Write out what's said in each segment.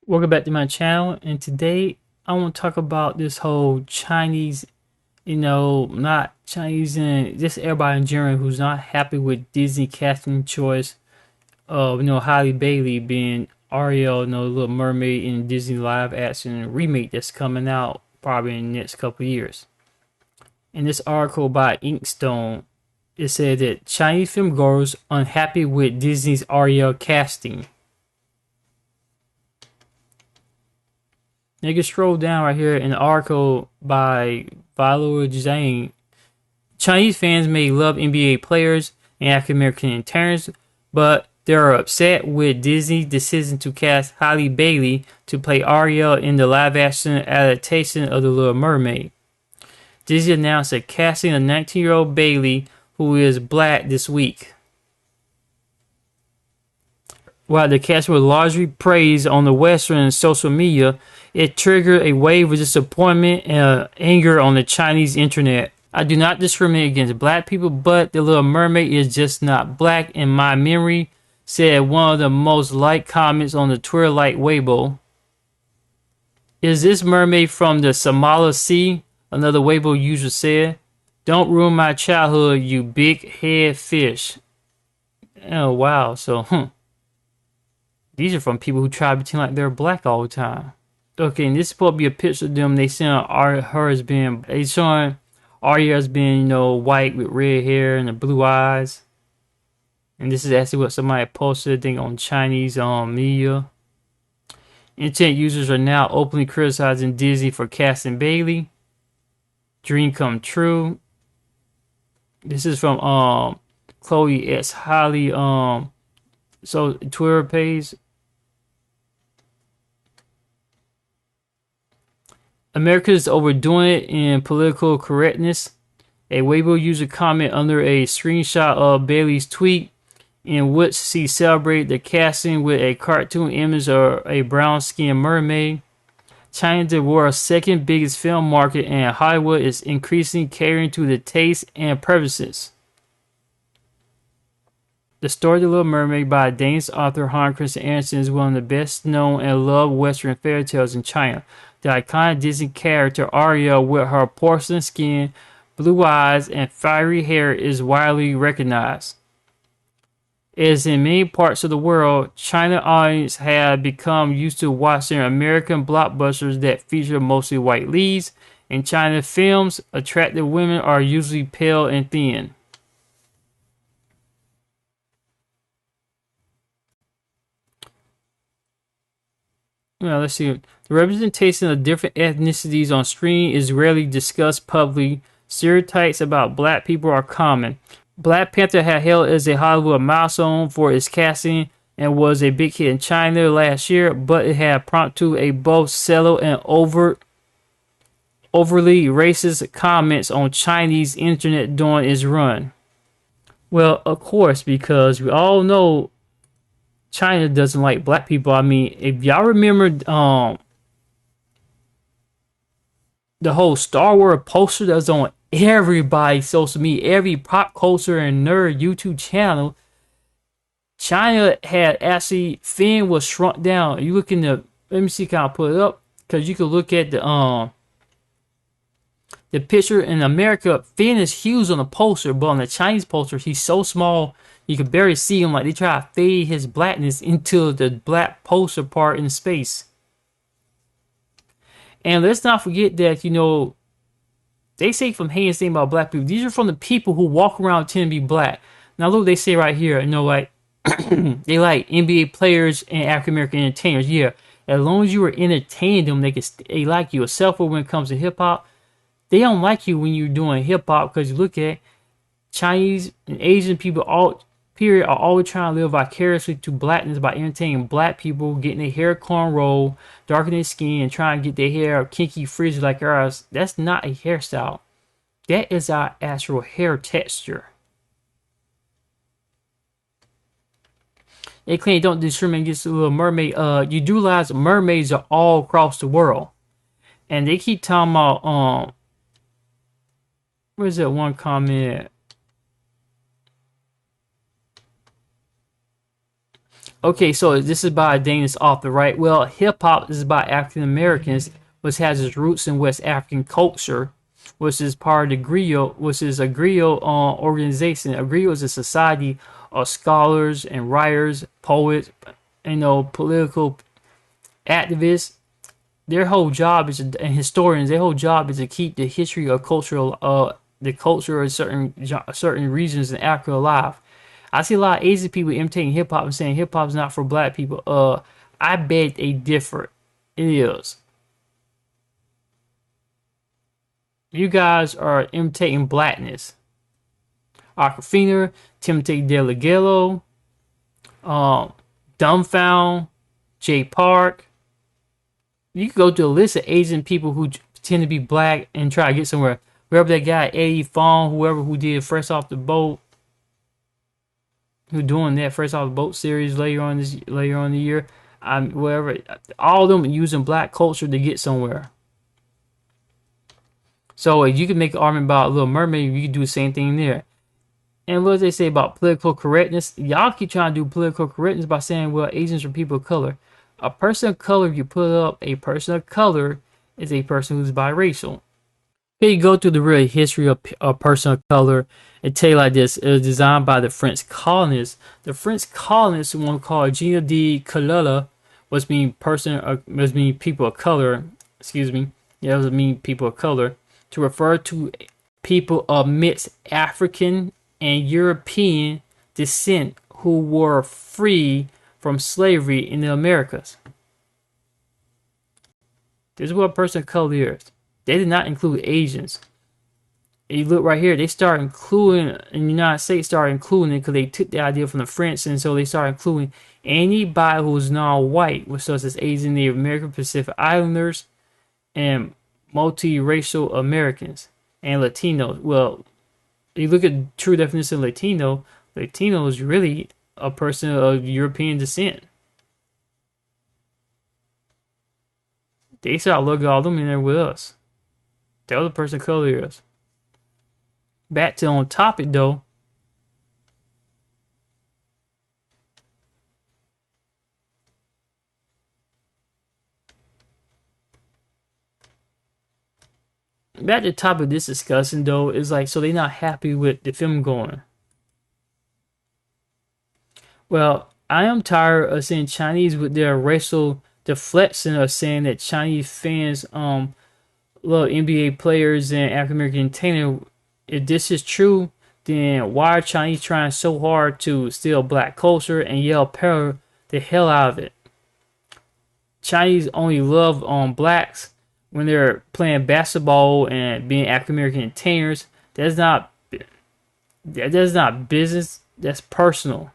Welcome back to my channel, and today I want to talk about this whole Chinese, not Chinese and just everybody in general who's not happy with Disney casting choice of, Halle Bailey being Ariel, Little Mermaid in Disney live action remake that's coming out probably in the next couple of years. In this article by Inkstone, it said that Chinese filmgoers unhappy with Disney's Ariel casting. You can scroll down right here in the article by Valo Zhang. Chinese fans may love NBA players and African American talents, but they are upset with Disney's decision to cast Halle Bailey to play Ariel in the live-action adaptation of The Little Mermaid. Disney announced a casting of 19-year-old Bailey, who is black, this week. While the cast was largely praised on the Western social media, it triggered a wave of disappointment and anger on the Chinese internet. I do not discriminate against black people, but The Little Mermaid is just not black in my memory, said one of the most liked comments on the Twitter like Weibo. Is this mermaid from the Samala Sea? Another Weibo user said. Don't ruin my childhood, you big head fish. Oh wow, so these are from people who try to pretend like they're black all the time. Okay, and this is supposed to be a picture of them. They showing her as being, they showing Arya as being, white with red hair and the blue eyes. And this is actually what somebody posted, I think, on Chinese media. Internet users are now openly criticizing Disney for casting Bailey. Dream come true. This is from Chloe S. Halle so Twitter page. America is overdoing it in political correctness. A Weibo user comment under a screenshot of Bailey's tweet, in which she celebrated the casting with a cartoon image of a brown-skinned mermaid. China, the world's second biggest film market, and Hollywood is increasingly catering to the taste and preferences. The story of The Little Mermaid by Danish author Hans Christian Andersen is one of the best known and loved Western fairy tales in China. The iconic Disney character Ariel, with her porcelain skin, blue eyes, and fiery hair, is widely recognized. As in many parts of the world, China audiences have become used to watching American blockbusters that feature mostly white leads. In China films, attractive women are usually pale and thin. Well, let's see. The representation of different ethnicities on screen is rarely discussed publicly. Stereotypes about black people are common. Black Panther had held as a Hollywood milestone for its casting and was a big hit in China last year, but it had prompted a both subtle and overly racist comments on Chinese internet during its run. Well, of course, because we all know China doesn't like black people. I mean, if y'all remember the whole Star Wars poster that was on everybody's social media, every pop culture and nerd YouTube channel, China had actually, Finn was shrunk down. You look in the, let me see, can I put it up? Because you can look at the picture in America. Finn is huge on the poster, but on the Chinese poster, he's so small you can barely see him. Like, they try to fade his blackness into the black poster part in space. And let's not forget that, they say from Haynes thing about black people, these are from the people who walk around tend to be black. Now look, they say right here, like, they like NBA players and African American entertainers. Yeah, as long as you were entertaining them, they like you. Except for when it comes to hip hop, they don't like you when you're doing hip hop, because you look at Chinese and Asian people, all period, are always trying to live vicariously to blackness by entertaining black people, getting their hair cornrow, darkening their skin, and trying to get their hair kinky frizzy like ours. That's not a hairstyle. That is our actual hair texture. They claim they don't discriminate against the Little Mermaid. You do realize mermaids are all across the world, and they keep talking about where's that one comment? Okay, so this is by a Danish author, right? Well, hip hop is by African Americans, which has its roots in West African culture, which is part of the griot, which is a griot organization. A griot is a society of scholars and writers, poets, political activists. Their whole job is and historians. Their whole job is to keep the history of the culture of certain regions in Africa alive. I see a lot of Asian people imitating hip hop and saying hip hop is not for black people. I beg they differ. It is. You guys are imitating blackness. Aquafina, Timothy DeLaGello, Dumbfound, Jay Park. You can go to a list of Asian people who pretend to be black and try to get somewhere. Whoever that guy, Eddie Fong, whoever who did Fresh Off the Boat, who doing that Fresh Off the Boat series later on in the year, whatever, all of them using black culture to get somewhere. So you can make an argument about Little Mermaid, you can do the same thing there. And what do they say about political correctness? Y'all keep trying to do political correctness by saying, well, Asians are people of color. A person of color, if you put up a person of color, is a person who's biracial. Here you go through the real history of a person of color and tell you like this. It was designed by the French colonists. The French colonists, one called Gina de Colella, was mean people of color. Excuse me. Yeah, it was mean people of color to refer to people of mixed African and European descent who were free from slavery in the Americas. This is what a person of color is. They did not include Asians. And you look right here, they started including, in the United States, started including it because they took the idea from the French, and so they started including anybody who's non-white, such as Asian, Native American, Pacific Islanders, and multiracial Americans, and Latinos. Well, you look at the true definition of Latino, Latino is really a person of European descent. They started looking all them in there with us. That was the person of color is. Back to on topic though. Back to the topic of this discussion though is like, so they're not happy with the film going. Well, I am tired of seeing Chinese with their racial deflection of saying that Chinese fans love NBA players and African American entertainers. If this is true, then why are Chinese trying so hard to steal black culture and yell power the hell out of it? Chinese only love blacks when they're playing basketball and being African American entertainers. That's not business. That's personal.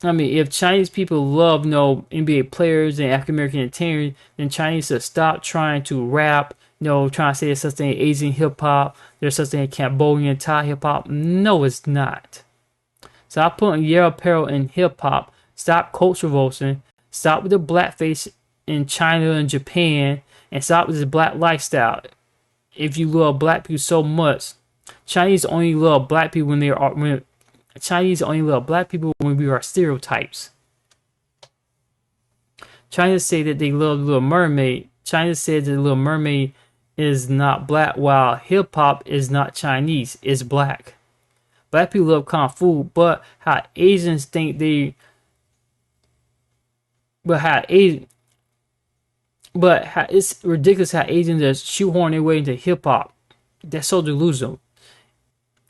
I mean, if Chinese people love NBA players and African American entertainers, then Chinese should stop trying to rap, trying to say there's such thing as Asian hip hop, there's such thing as Cambodian Thai hip hop. No, it's not. Stop putting yellow apparel in hip hop. Stop culture revolution. Stop with the blackface in China and Japan, and stop with this black lifestyle. If you love black people so much, Chinese only love black people when Chinese only love black people when we are stereotypes. China say that they love Little Mermaid. China said that Little Mermaid is not black, while hip hop is not Chinese, it's black. Black people love kung fu, but how Asians think they, it's ridiculous how Asians just shoehorn their way into hip hop. That's so delusional.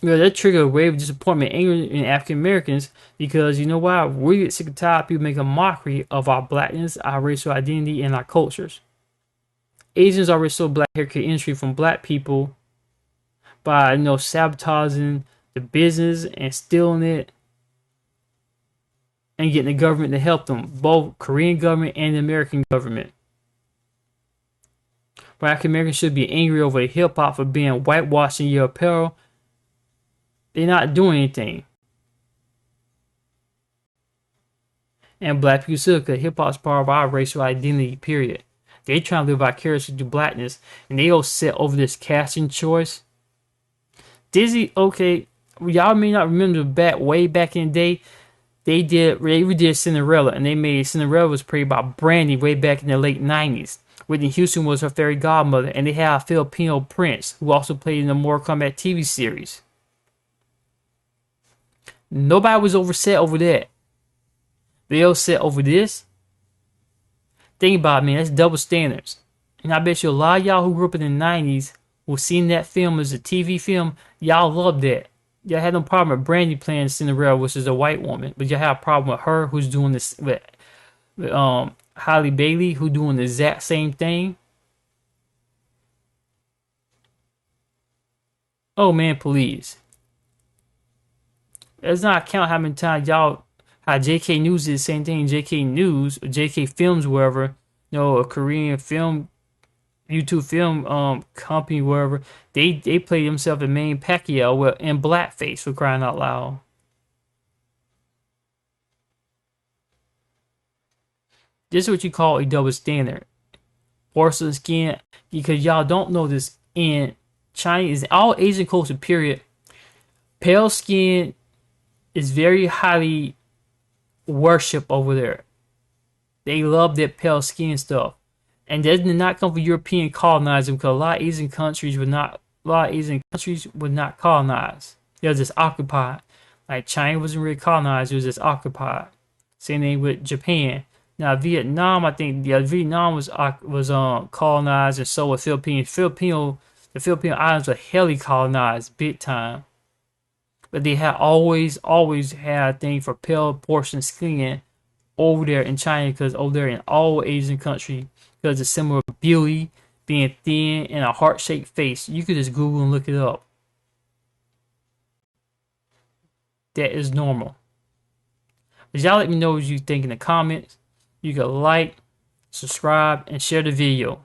That triggered a wave of disappointment, anger in African Americans, because you know why? We get sick and tired of people making a mockery of our blackness, our racial identity, and our cultures. Asians already stole black haircut industry from black people by sabotaging the business and stealing it and getting the government to help them, both Korean government and the American government. But African Americans should be angry over hip hop for being whitewashing your apparel. They're not doing anything. And black people still, because hip hop is part of our racial identity, period. They trying to live vicariously through blackness, and they all set over this casting choice. Disney, okay, y'all may not remember way back in the day, they redid Cinderella, and they made Cinderella was played by Brandy way back in the late 90s. Whitney Houston was her fairy godmother, and they had a Filipino prince who also played in the Mortal Kombat TV series. Nobody was upset over that. They upset over this. Think about it, man, that's double standards. And I bet you a lot of y'all who grew up in the 90s who seen that film as a TV film, y'all loved that. Y'all had no problem with Brandy playing Cinderella, which is a white woman, but y'all have a problem with her who's doing this with Halle Bailey, who doing the exact same thing. Oh man, please. Let's not count how many times y'all, how JK News did the same thing. JK News, or JK Films, wherever, a Korean film, YouTube film company, wherever, they play themselves in Manny Pacquiao in blackface, for crying out loud. This is what you call a double standard. Porcelain skin, because y'all don't know this, in China, is all Asian culture, period. Pale skin is very highly worshipped over there. They love that pale skin stuff. And that did not come from European colonizing, because a lot of Asian countries would not colonize. They were just occupied. Like China wasn't really colonized, it was just occupied. Same thing with Japan. Now Vietnam, I think, Vietnam was colonized, and so was Philippines. The Philippine Islands were heavily colonized, big time. But they had always had a thing for pale porcelain skin over there in China, because over there in all Asian countries, because it's similar beauty, being thin, and a heart-shaped face. You could just Google and look it up. That is normal. But y'all let me know what you think in the comments. You can like, subscribe, and share the video.